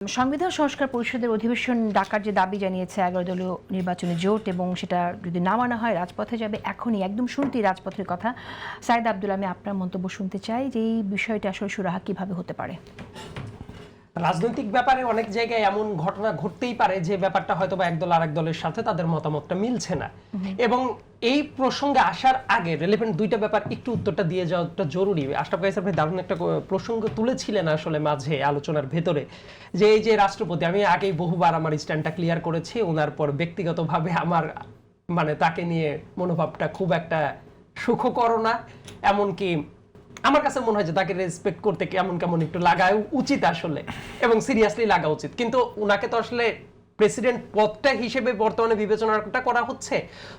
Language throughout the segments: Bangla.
সংবিধান সংস্কার পরিষদের অধিবেশন ডাকার যে দাবি জানিয়েছে 11 দলীয় নির্বাচনী জোট এবং সেটা যদি না মানা হয় রাজপথে যাবে। এখনই একদম শুরুতেই রাজপথের কথা। সাইদ আব্দুল, আমি আপনার মন্তব্য শুনতে চাই যে এই বিষয়টা আসলে সুরাহা কিভাবে হতে পারে। রাজনৈতিক ব্যাপারে অনেক জায়গায় এমন ঘটনা ঘটতেই পারে যে ব্যাপারটা হয়তো বা একদল আরেক দলের সাথে তাদের মতামতটা মিলছে না, এবং এই প্রসঙ্গে আসার আগে রিলেভেন্ট দুইটা ব্যাপার একটু উত্তরটা দিয়ে যাওয়াটা জরুরি। আশরাফ কায়সার ভাই দারুণ একটা প্রসঙ্গ তুলেছিলেন আসলে মাঝে আলোচনার ভেতরে, যে এই যে রাষ্ট্রপতি, আমি আগেই বহুবার আমার স্ট্যান্ডটা ক্লিয়ার করেছি, ওনার পর ব্যক্তিগতভাবে আমার তাকে নিয়ে মনোভাবটা খুব একটা সুখকর না, এমনকি আমার কাছে মনে হয় যে তাকে রেসপেক্ট করতে কেমন কেমন একটু লাগা উচিত আসলে, এবং সিরিয়াসলি লাগা উচিত। কিন্তু ওনাকে তো আসলে প্রেসিডেন্ট পদটা হিসেবে বর্তমানে বিবেচনাটা করা হচ্ছে।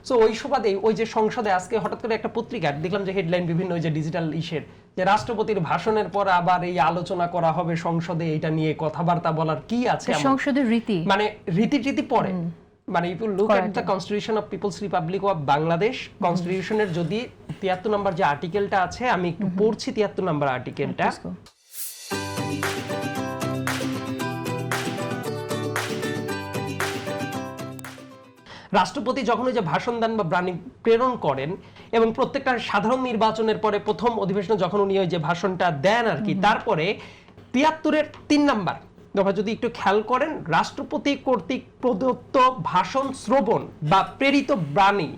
সো ওই সুবাদেই ওই যে সংসদে আজকে হঠাৎ করে একটা পত্রিকা দেখলাম যে হেডলাইন বিভিন্ন ওই যে ডিজিটাল ইসের, যে রাষ্ট্রপতির ভাষণের পর আবার এই আলোচনা করা হবে সংসদে, এটা নিয়ে কথাবার্তা বলার কি আছে, সংসদের রীতি মানে রীতি পড়ে, মানে if you look at the constitution of people's republic of Bangladesh, কনস্টিটিউশনের যদি ৭৩ নম্বর যে আর্টিকেলটা আছে, আমি একটু পড়ছি ৭৩ নম্বর আর্টিকেলটা। রাষ্ট্রপতি যখন ওই যে ভাষণ দেন বা বাণী প্রেরণ করেন, এবং প্রত্যেকটা সাধারণ নির্বাচনের পরে প্রথম অধিবেশনে যখন উনি ওই যে ভাষণটা দেন আর কি, তারপরে ৭৩-এর ৩ নাম্বার দফা যদি একটু খেয়াল করেন, রাষ্ট্রপতি কর্তৃক প্রদত্ত ভাষণ শ্রবণ বা প্রেরিত বাণী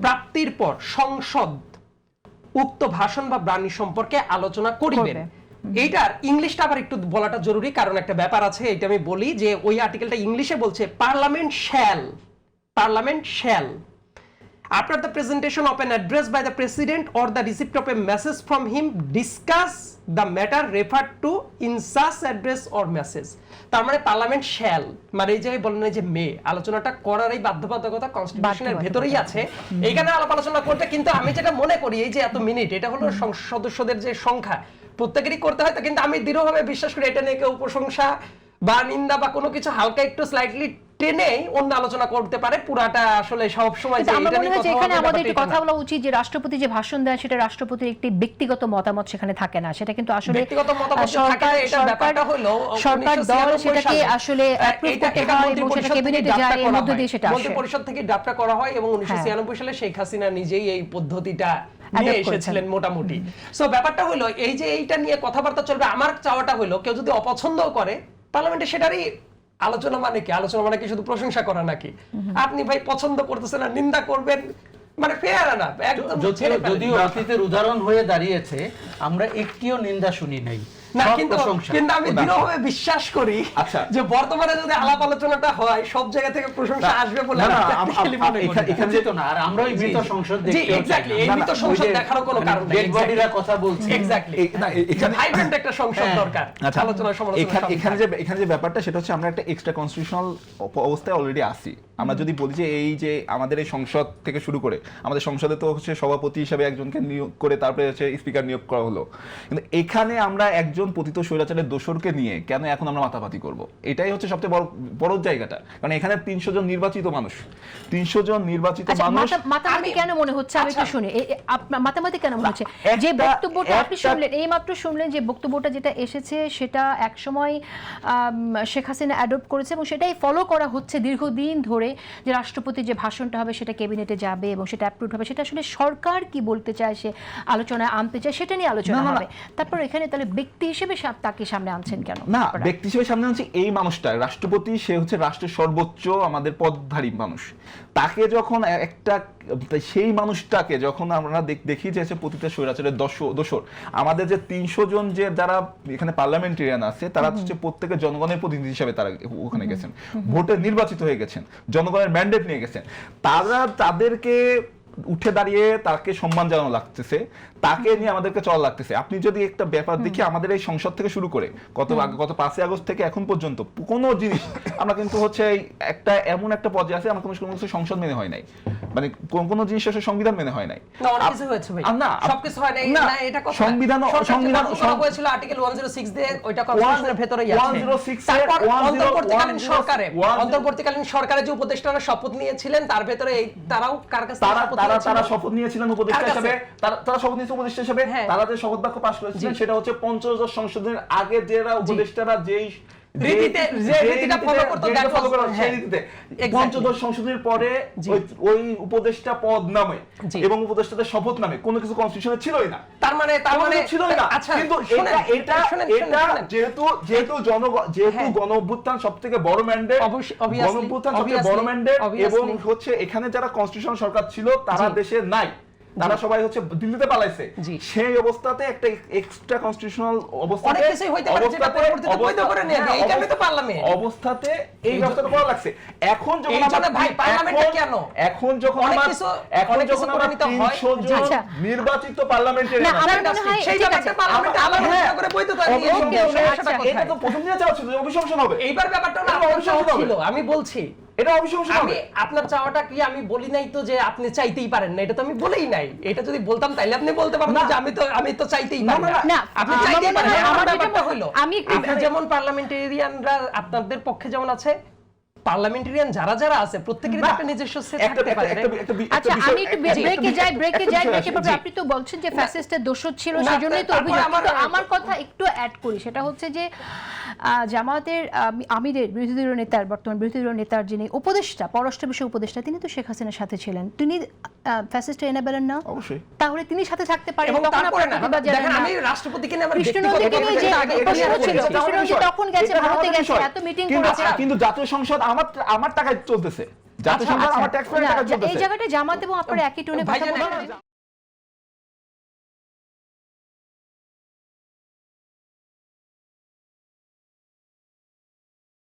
প্রাপ্তির পর সংসদ উক্ত ভাষণ বা বাণী সম্পর্কে আলোচনা করিবেন। এইটার ইংলিশটা আবার একটু বলাটা জরুরি, কারণ একটা ব্যাপার আছে, এটা আমি বলি যে ওই আর্টিকেলটা ইংলিশে বলছে parliament shall after the presentation of an address by the president or the receipt of a message from him discuss the matter referred to in such address or message। তার মানে পার্লামেন্ট শ্যাল মানে এই যে বলেন যে আলোচনাটা করার এই বাধ্যবাধকতা কনস্টিটিউশনের ভেতরেই আছে, এইখানে আলাপ আলোচনা করতে। কিন্তু আমি যেটা মনে করি এই যে এত মিনিট, এটা হলো সংসদ সদস্যদের যে সংখ্যা প্রত্যেকেরই করতে হয়, কিন্তু আমি দৃঢ়ভাবে বিশ্বাস করি এটা নিয়ে কেউ প্রশংসা বা নিন্দা বা কোনো কিছু হালকা একটু স্লাইটলি টেনে অন্য আলোচনা করতে পারে, পুরাটা আসলে সব সময় যে এটা নিয়ে এখানে আমাদের একটু কথা বলা উচিত যে রাষ্ট্রপতি যে ভাষণ দেন সেটা রাষ্ট্রপতির একটি ব্যক্তিগত মতামত সেখানে থাকে না, সেটা কিন্তু আসলে ব্যক্তিগত মতামত থাকে না। এটা ব্যাপারটা হলো সরকার দল সেটাকে আসলে অ্যাপ্রুভ করতে হয় এবং সেটা ক্যাবিনেটে যায়, এর মধ্যে দিয়ে সেটা আসে, মন্ত্রী পরিষদ থেকে ড্রাফটটা করা হয়, এবং 1996 সালে শেখ হাসিনা নিজেই এই পদ্ধতিটা নিয়ে এসেছিলেন মোটামুটি। সো ব্যাপারটা হলো এই যে এইটা নিয়ে কথাবার্তা চলবে। আমার চাওয়াটা হলো কেউ যদি অপছন্দ করে পার্লামেন্টে, সেটারই আলোচনা মানে কি? আলোচনা মানে কি শুধু প্রশংসা করা নাকি? আপনি ভাই পছন্দ করতেছেন না, নিন্দা করবেন, মানে ফেয়ার না একদম। যদিও অতীতের উদাহরণ হয়ে দাঁড়িয়েছে, আমরা একটিও নিন্দা শুনি নাই, না, কিন্তু আমি দৃঢ়ভাবে বিশ্বাস করি যে বর্তমানে যদি আলাপ আলোচনাটা হয় সব জায়গা থেকে প্রশংসা আসবে বলে এখানে যেত না। আর আমরা ওই মৃত সংসদ এই মৃত সংসদ দেখারও কোনো কারণ নেই, ডেড বডিরা কথা বলছি এক্স্যাক্টলি। না, এখানে ভাইব্রেন্ট একটা সংসদ দরকার আলোচনা সমালোচনা। এখানে যে ব্যাপারটা সেটা হচ্ছে আমরা একটা এক্সট্রা কনস্টিটিউশনাল অবস্থায় অলরেডি আছি। আমরা যদি বলি যে এই যে আমাদের এই সংসদ থেকে শুরু করে আমাদের সংসদে তো হচ্ছে সভাপতি হিসেবে একজনকে নিয়োগ করে তারপরে হচ্ছে স্পিকার নিয়োগ করা হলো, কিন্তু এখানে আমরা একজন পতিত স্বৈরাচারের দোসরকে নিয়ে কেন এখন আমরা মাতামাতি করব? এটাই হচ্ছে সবচেয়ে বড় জায়গাটা, কারণ এখানে 300 জন নির্বাচিত মানুষ, 300 জন নির্বাচিত মানুষ। মাতামাতি কেন মনে হচ্ছে? আমি একটু শুনি মাতামাতি কেন মনে হচ্ছে? যে বক্তব্যটা আপনি শুনলেন, এই মাত্র শুনলেন যে বক্তব্যটা যেটা এসেছে সেটা একসময় শেখ হাসিনা অ্যাডপ্ট করেছে এবং সেটাই ফলো করা হচ্ছে দীর্ঘদিন ধরে, যে রাষ্ট্রপতির যে ভাষণটা হবে সেটা ক্যাবিনেটে যাবে এবং সেটা অ্যাপ্রুভ হবে। সেটা আসলে সরকার কি বলতে চায়, সে আলোচনায় আনতে চায়, সেটা নিয়ে আলোচনা হবে। তারপর এখানে তাহলে ব্যক্তি হিসেবে তাকে সামনে আনছেন কেন? না, ব্যক্তি হিসেবে সামনে আনছি এই মানুষটা, রাষ্ট্রপতি, সে হচ্ছে রাষ্ট্রের সর্বোচ্চ আমাদের পদধারী মানুষ। তাকে যখন সেই মানুষটাকে যখন আমরা দেখি যে পতিত স্বৈরাচারের দোসর, আমাদের যে 300 জন যে যারা এখানে পার্লামেন্টেরিয়ান আছে, তারা হচ্ছে প্রত্যেকে জনগণের প্রতিনিধি হিসেবে তারা ওখানে গেছেন, ভোটে নির্বাচিত হয়ে গেছেন, জনগণের ম্যান্ডেট নিয়ে গেছেন। তাদেরকে উঠে দাঁড়িয়ে তাকে সম্মান জানানো লাগতেছে, তাকে নিয়ে আমাদেরকে চলা লাগতেছে। আপনি যদি একটা ব্যাপার দেখি, আমাদের এই সংসদ থেকে শুরু করে গত 5 আগস্ট থেকে এখন পর্যন্ত কোনো জিনিস আমরা কিন্তু হচ্ছে একটা এমন একটা পর্যায়ে আছে, আমাকে কোনো সংসদ মেনে হয় নাই, মানে কোন জিনিস আসলে সংবিধান মেনে হয় নাই। সংবিধান আর্টিকেল 106 দিয়ে ওইটা কনস্টিটিউশনের ভেতরেই আছে। তারপর অন্তর্বর্তীকালীন সরকারে যে উপদেষ্টারা শপথ নিয়েছিলেন তার ভেতরে তারাও কার কাছে তারা শপথ নিয়েছিলেন উপদেষ্টা হিসেবে, তারা শপথ নিয়েছে উপদেষ্টা হিসেবে, তারা যে শপথ বাক্য পাশ করেছিলেন সেটা হচ্ছে 50 সংশোধনের আগে যারা উপদেষ্টারা যেই যে রীতিটা follow করতো, that was- সেই হ্যাঁ, রীতিতে exactly. পঞ্চদশ সংশোধনের পরে জি। ওই উপদেষ্টা পদ নামে জি। এবং উপদেষ্টাদের শপথ নামে কোনো কিছু কনস্টিটিউশনে ছিলই না, তার মানে ছিলই না। আচ্ছা, কিন্তু শুনেন, এটা শুনেন, যেহেতু হ্যাঁ। গণ অভ্যুত্থান সবথেকে বড় ম্যান্ডেট, obviously, গণ অভ্যুত্থান সবথেকে বড় ম্যান্ডেট, obviously. এবং হচ্ছে এখানে যারা কনস্টিটিউশন সরকার ছিল তারা জি। দেশে নাই, তারা সবাই হচ্ছে দিল্লিতে পালাইছে। জি। সেই অবস্থাতে একটা এক্সট্রা কনস্টিটিউশনাল অবস্থাতে অনেক কিছুই হইতে পারে যেটা পরবর্তীতে বৈধ করে নিয়ে যায়। এই কারণে তো পার্লামেন্ট। অবস্থাতে এই ব্যবস্থাটা করা লাগছে। এখন যখন এই জন্য ভাই পার্লামেন্টে কেন? এখন যখন অনেক আমরা কিছু- এখন অনেক কিছু যখন করে আমরা নিতে হয়। 300 জন আচ্ছা। নির্বাচিত পার্লামেন্টারিয়ান না, আমার মনে হয় সেই ঠিক ব্যাপারটা আছে। পার্লামেন্টে আলাদা হ্যাঁ। করে বৈধতা নিয়ে ওকে, নিয়ে ওকে, সমস্যাটা আচ্ছা, কোথায়? এটা তো প্রথম দিনে চাওয়া ছিল যে অভিশংসন হবে, এইবার ব্যাপারটা না এটা আপনার অভিশংসন চাওয়া হবে। ছিল, আমি বলছি। এটা অভিশংসন আমি হবে। আপনার চাওয়াটা কি আমি বলি নাই তো যে আপনি চাইতেই পারেন না, এটা তো আমি বলেই নাই। এটা যদি বলতাম তাইলে আপনি বলতে পারতেন যে আমি তো চাইতেই পারি না। না, আপনি আমার চাইতেই মনে পারেন হয় না, আমার আমার ব্যাপারটা যেটা- হলো আমি একটু- এখানে যেমন পার্লামেন্টারিয়ানরা আপনাদের পক্ষে যেমন আছে, পার্লামেন্টারিয়ান যারা যারা আছে প্রত্যেকেরই তো একটা নিজস্ব সে থাকতে পারে। আচ্ছা, আমি একটু ব্রেকে যাই, ব্রেকে জি। আপনি তো বলছেন যে ফ্যাসিস্টের দোষর ছিল, না, সেজন্যই তো তারপরে অভিযোগ। আমার- কিন্তু আমার কথা একটু অ্যাড করি, সেটা হচ্ছে যে জামাতের আমিরের বিরোধী দলীয় নেতার, বর্তমান বিরোধী দলীয় নেতার যিনি উপদেষ্টা, পররাষ্ট্র বিষয় উপদেষ্টা, তিনি তো শেখ হাসিনার সাথে ছিলেন। তিনি ফ্যাসিস্টের এনেবেলেন না? অবশ্যই। তাহলে তিনি সাথে থাকতে পারেন, এবং তখন তারপরে আপনারা না, প্রতিবাদ জানান দেখেন না। আমি রাষ্ট্রপতিকে নিয়ে আমার কৃষ্ণনন্দীকে ব্যক্তিগত নিয়ে যে কথা আগে প্রশ্ন বলেছি। ছিল, কৃষ্ণনন্দী তখন গেছে, ভারতে গেছে, এত মিটিং করেছে। কিন্তু জাতীয় সংসদ আমার টাকায় চলতেছে, জাতীয় আচ্ছা, সংসদ আমার আচ্ছা। ট্যাক্স পেয়ারের না, টাকায় চলতেছে। এই জায়গাটা জামাত এবং আপনারা একই টোনে কথা ভাইজান, বলেন।